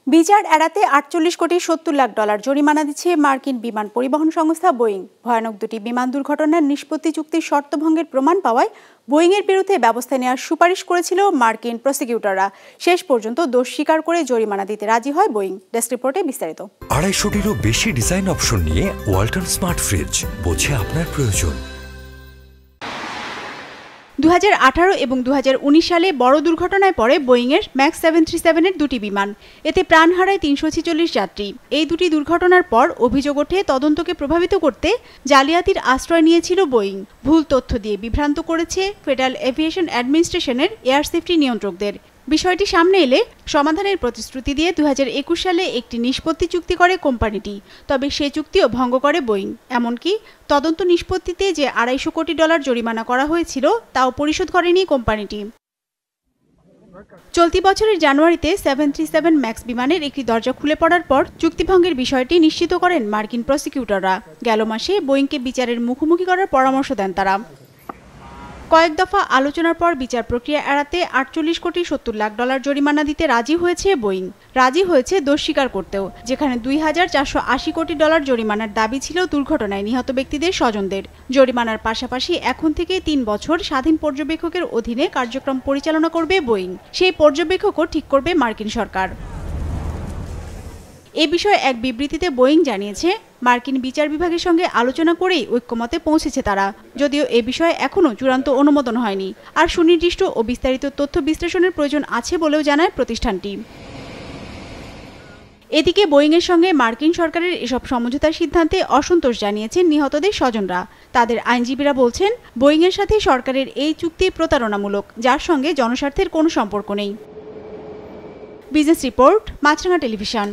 বিচার এড়াতে 48,70,00,000 জরিমানা দিচ্ছে মার্কিন বিমান পরিবহন সংস্থা বোয়িং। ভয়ানক দুটি বিমান দুর্ঘটনার নিষ্পত্তি চুক্তির শর্ত ভঙ্গের প্রমাণ পাওয়ায় বোয়িংয়ের বিরুদ্ধে ব্যবস্থা নেওয়ার সুপারিশ করেছিল মার্কিন প্রসিকিউটররা। শেষ পর্যন্ত দোষ স্বীকার করে জরিমানা দিতে রাজি হয় বোয়িং। ডেস্ক রিপোর্টে বিস্তারিত। 250টিরও বেশি ডিজাইন অপশন নিয়ে ওয়ালটন স্মার্ট ফ্রিজ, বোঝে আপনার প্রয়োজন। 2018 এবং 2019 সালে বড় দুর্ঘটনায় পড়ে বোয়িংয়ের ম্যাক্স 737-এর দুটি বিমান। এতে প্রাণ হারায় 346 যাত্রী। এই দুটি দুর্ঘটনার পর অভিযোগ ওঠে তদন্তকে প্রভাবিত করতে জালিয়াতির আশ্রয় নিয়েছিল বোয়িং। ভুল তথ্য দিয়ে বিভ্রান্ত করেছে ফেডারেল এভিয়েশন অ্যাডমিনিস্ট্রেশনের এয়ার সেফটি নিয়ন্ত্রকদের। বিষয়টি সামনে এলে সমাধানের প্রতিশ্রুতি দিয়ে 2021 সালে একটি নিষ্পত্তি চুক্তি করে কোম্পানিটি। তবে সে চুক্তিও ভঙ্গ করে বোয়িং। এমনকি তদন্ত নিষ্পত্তিতে যে $250 কোটি জরিমানা করা হয়েছিল তাও পরিশোধ করেনি কোম্পানিটি। চলতি বছরের জানুয়ারিতে 737 ম্যাক্স বিমানের একটি দরজা খুলে পড়ার পর চুক্তিভঙ্গের বিষয়টি নিশ্চিত করেন মার্কিন প্রসিকিউটররা। গেল মাসে বোয়িংকে বিচারের মুখোমুখি করার পরামর্শ দেন তারা। কয়েক দফা আলোচনার পর বিচার প্রক্রিয়া এড়াতে $48,70,00,000 জরিমানা দিতে রাজি হয়েছে বোয়িং। রাজি হয়েছে দোষ স্বীকার করতেও, যেখানে $2,480 কোটি জরিমানার দাবি ছিল দুর্ঘটনায় নিহত ব্যক্তিদের স্বজনদের। জরিমানার পাশাপাশি এখন থেকে 3 বছর স্বাধীন পর্যবেক্ষকের অধীনে কার্যক্রম পরিচালনা করবে বোয়িং। সেই পর্যবেক্ষকও ঠিক করবে মার্কিন সরকার। এ বিষয়ে এক বিবৃতিতে বোয়িং জানিয়েছে, মার্কিন বিচার বিভাগের সঙ্গে আলোচনা করেই ঐক্যমতে পৌঁছেছে তারা। যদিও এ বিষয়ে এখনও চূড়ান্ত অনুমোদন হয়নি, আর সুনির্দিষ্ট ও বিস্তারিত তথ্য বিশ্লেষণের প্রয়োজন আছে বলেও জানায় প্রতিষ্ঠানটি। এদিকে বোয়িংয়ের সঙ্গে মার্কিন সরকারের এসব সমঝোতার সিদ্ধান্তে অসন্তোষ জানিয়েছেন নিহতদের স্বজনরা। তাদের আইনজীবীরা বলছেন, বোয়িংয়ের সাথে সরকারের এই চুক্তি প্রতারণামূলক, যার সঙ্গে জনস্বার্থের কোনো সম্পর্ক নেই। বিজনেস রিপোর্ট, মাছরাঙা টেলিভিশন।